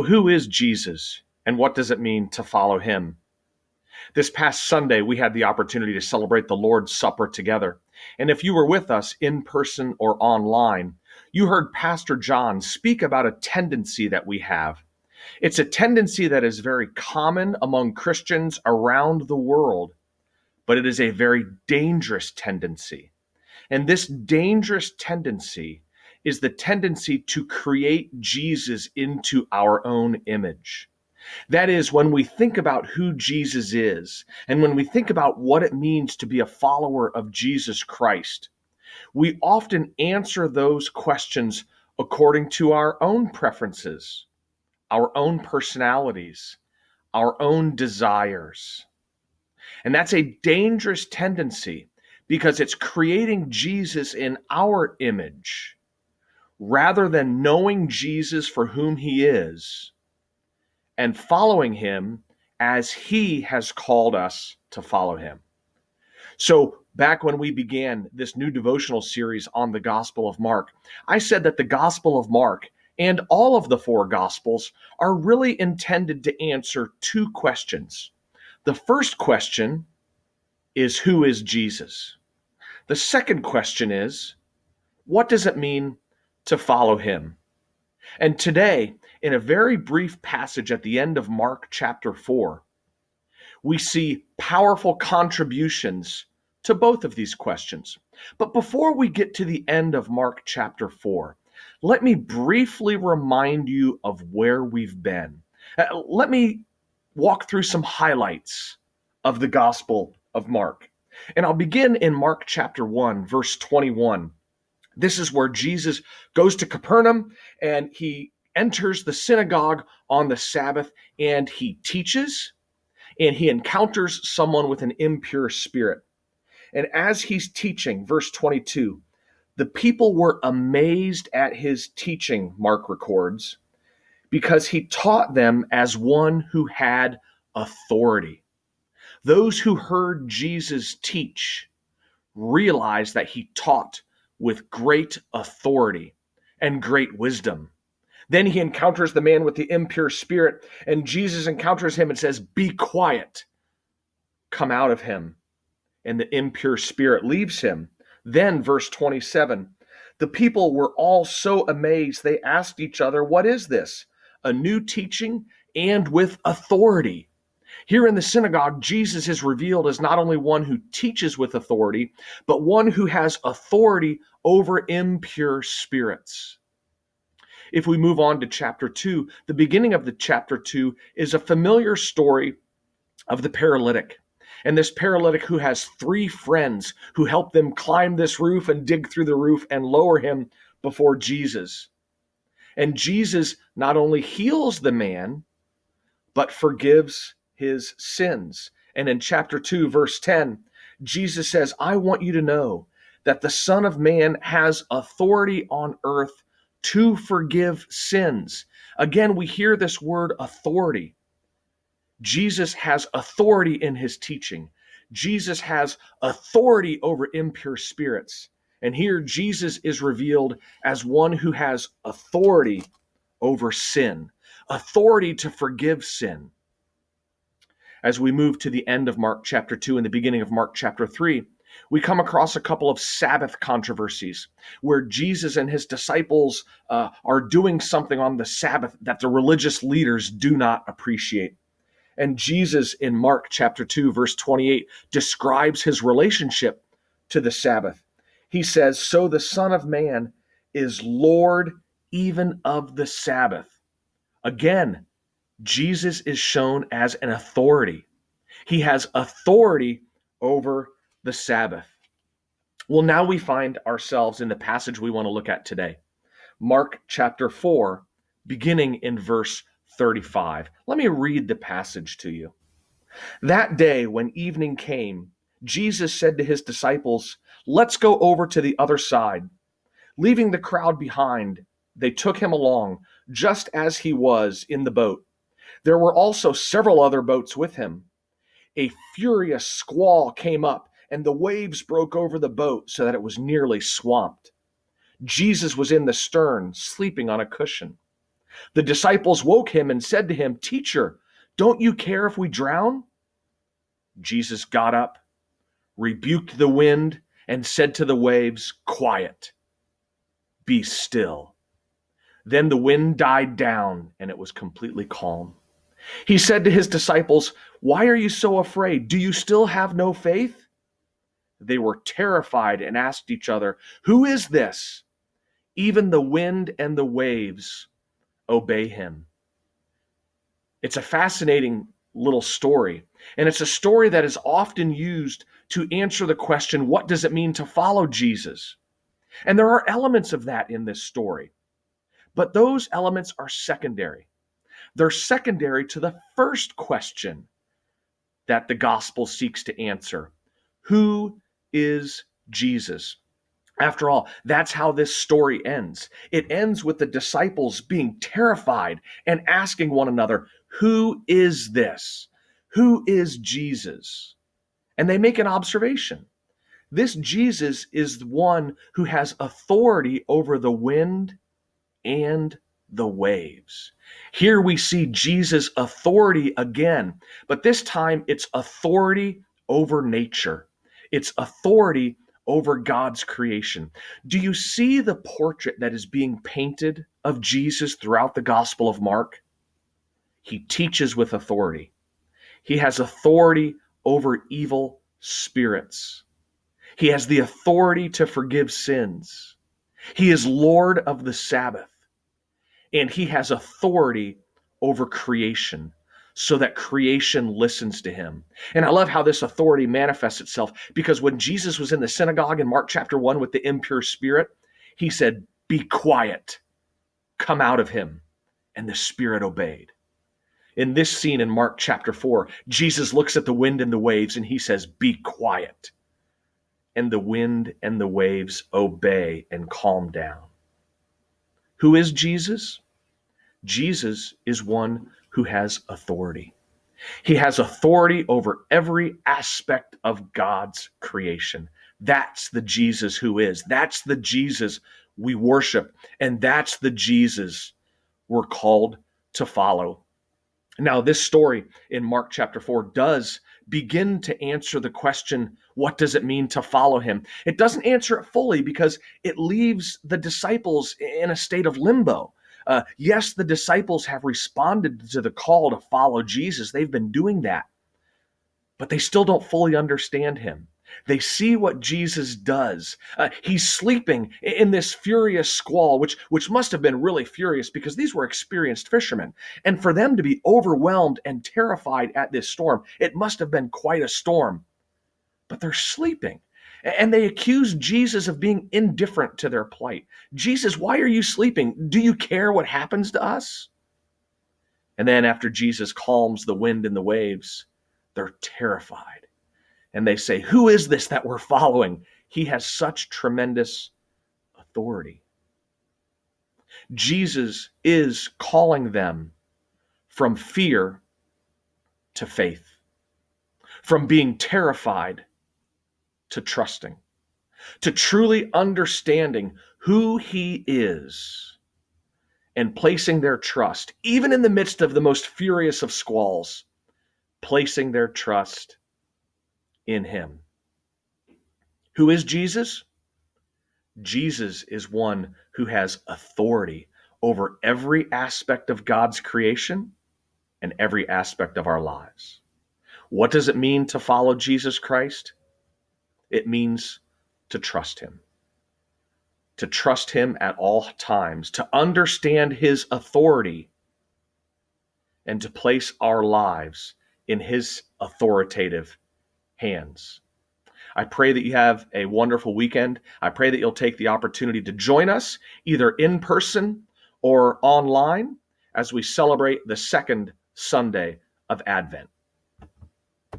Who is Jesus, and what does it mean to follow him? This past Sunday, we had the opportunity to celebrate the Lord's Supper together. And if you were with us in person or online, you heard Pastor John speak about a tendency that we have. It's a tendency that is very common among Christians around the world, but it is a very dangerous tendency. And this dangerous tendency is the tendency to create Jesus into our own image. That is, when we think about who Jesus is, and when we think about what it means to be a follower of Jesus Christ, we often answer those questions according to our own preferences, our own personalities, our own desires. And that's a dangerous tendency because it's creating Jesus in our image rather than knowing Jesus for whom he is and following him as he has called us to follow him. So back when we began this new devotional series on the Gospel of Mark, I said that the Gospel of Mark and all of the four Gospels are really intended to answer two questions. The first question is, who is Jesus? The second question is, what does it mean to follow him? And today, in a very brief passage at the end of Mark chapter 4, we see powerful contributions to both of these questions. But before we get to the end of Mark chapter 4, let me briefly remind you of where we've been. Let me walk through some highlights of the Gospel of Mark. And I'll begin in Mark chapter 1, verse 21. This is where Jesus goes to Capernaum and he enters the synagogue on the Sabbath and he teaches and he encounters someone with an impure spirit. And as he's teaching, verse 22, the people were amazed at his teaching, Mark records, because he taught them as one who had authority. Those who heard Jesus teach realized that he taught with great authority and great wisdom. Then he encounters the man with the impure spirit, and Jesus encounters him and says, "Be quiet, come out of him." And the impure spirit leaves him. Then, verse 27, the people were all so amazed, they asked each other, "What is this? A new teaching and with authority." Here in the synagogue, Jesus is revealed as not only one who teaches with authority, but one who has authority over impure spirits. If we move on to chapter 2, the beginning of the chapter 2 is a familiar story of the paralytic. And this paralytic who has three friends who help them climb this roof and dig through the roof and lower him before Jesus. And Jesus not only heals the man, but forgives his sins. And in chapter 2, verse 10, Jesus says, "I want you to know that the Son of Man has authority on earth to forgive sins." Again, we hear this word authority. Jesus has authority in his teaching. Jesus has authority over impure spirits. And here Jesus is revealed as one who has authority over sin, authority to forgive sin. As we move to the end of Mark chapter 2 and the beginning of Mark chapter 3, we come across a couple of Sabbath controversies where Jesus and his disciples are doing something on the Sabbath that the religious leaders do not appreciate. And Jesus in Mark chapter 2, verse 28, describes his relationship to the Sabbath. He says, "So the Son of Man is Lord even of the Sabbath." Again, Jesus is shown as an authority. He has authority over the Sabbath. Well, now we find ourselves in the passage we want to look at today. Mark chapter 4, beginning in verse 35. Let me read the passage to you. That day, when evening came, Jesus said to his disciples, "Let's go over to the other side." Leaving the crowd behind, they took him along, just as he was in the boat. There were also several other boats with him. A furious squall came up, and the waves broke over the boat so that it was nearly swamped. Jesus was in the stern, sleeping on a cushion. The disciples woke him and said to him, "Teacher, don't you care if we drown?" Jesus got up, rebuked the wind, and said to the waves, "Quiet, be still." Then the wind died down and it was completely calm. He said to his disciples, "Why are you so afraid? Do you still have no faith?" They were terrified and asked each other, "Who is this? Even the wind and the waves obey him." It's a fascinating little story, and it's a story that is often used to answer the question, what does it mean to follow Jesus? And there are elements of that in this story, but those elements are secondary. They're secondary to the first question that the gospel seeks to answer. Who is Jesus? After all, that's how this story ends. It ends with the disciples being terrified and asking one another, "Who is this? Who is Jesus?" And they make an observation. This Jesus is the one who has authority over the wind and the waves. Here we see Jesus' authority again, but this time it's authority over nature. It's authority over God's creation. Do you see the portrait that is being painted of Jesus throughout the Gospel of Mark? He teaches with authority. He has authority over evil spirits. He has the authority to forgive sins. He is Lord of the Sabbath. And he has authority over creation so that creation listens to him. And I love how this authority manifests itself, because when Jesus was in the synagogue in Mark chapter 1 with the impure spirit, he said, "Be quiet, come out of him." And the spirit obeyed. In this scene in Mark chapter 4, Jesus looks at the wind and the waves and he says, "Be quiet." And the wind and the waves obey and calm down. Who is Jesus? Jesus is one who has authority. He has authority over every aspect of God's creation. That's the Jesus who is. That's the Jesus we worship. And that's the Jesus we're called to follow. Now, this story in Mark chapter 4 does begin to answer the question, what does it mean to follow him? It doesn't answer it fully because it leaves the disciples in a state of limbo. Yes, the disciples have responded to the call to follow Jesus. They've been doing that, but they still don't fully understand him. They see what Jesus does. He's sleeping in this furious squall, which must have been really furious because these were experienced fishermen. And for them to be overwhelmed and terrified at this storm, it must have been quite a storm. But they're sleeping. And they accuse Jesus of being indifferent to their plight. "Jesus, why are you sleeping? Do you care what happens to us?" And then after Jesus calms the wind and the waves, they're terrified. And they say, "Who is this that we're following? He has such tremendous authority." Jesus is calling them from fear to faith, from being terrified to trusting, to truly understanding who he is and placing their trust, even in the midst of the most furious of squalls, placing their trust in him. Who is Jesus? Jesus is one who has authority over every aspect of God's creation and every aspect of our lives. What does it mean to follow Jesus Christ? It means to trust him. To trust him at all times, to understand his authority, and to place our lives in his authoritative hands. I pray that you have a wonderful weekend. I pray that you'll take the opportunity to join us either in person or online as we celebrate the second Sunday of Advent.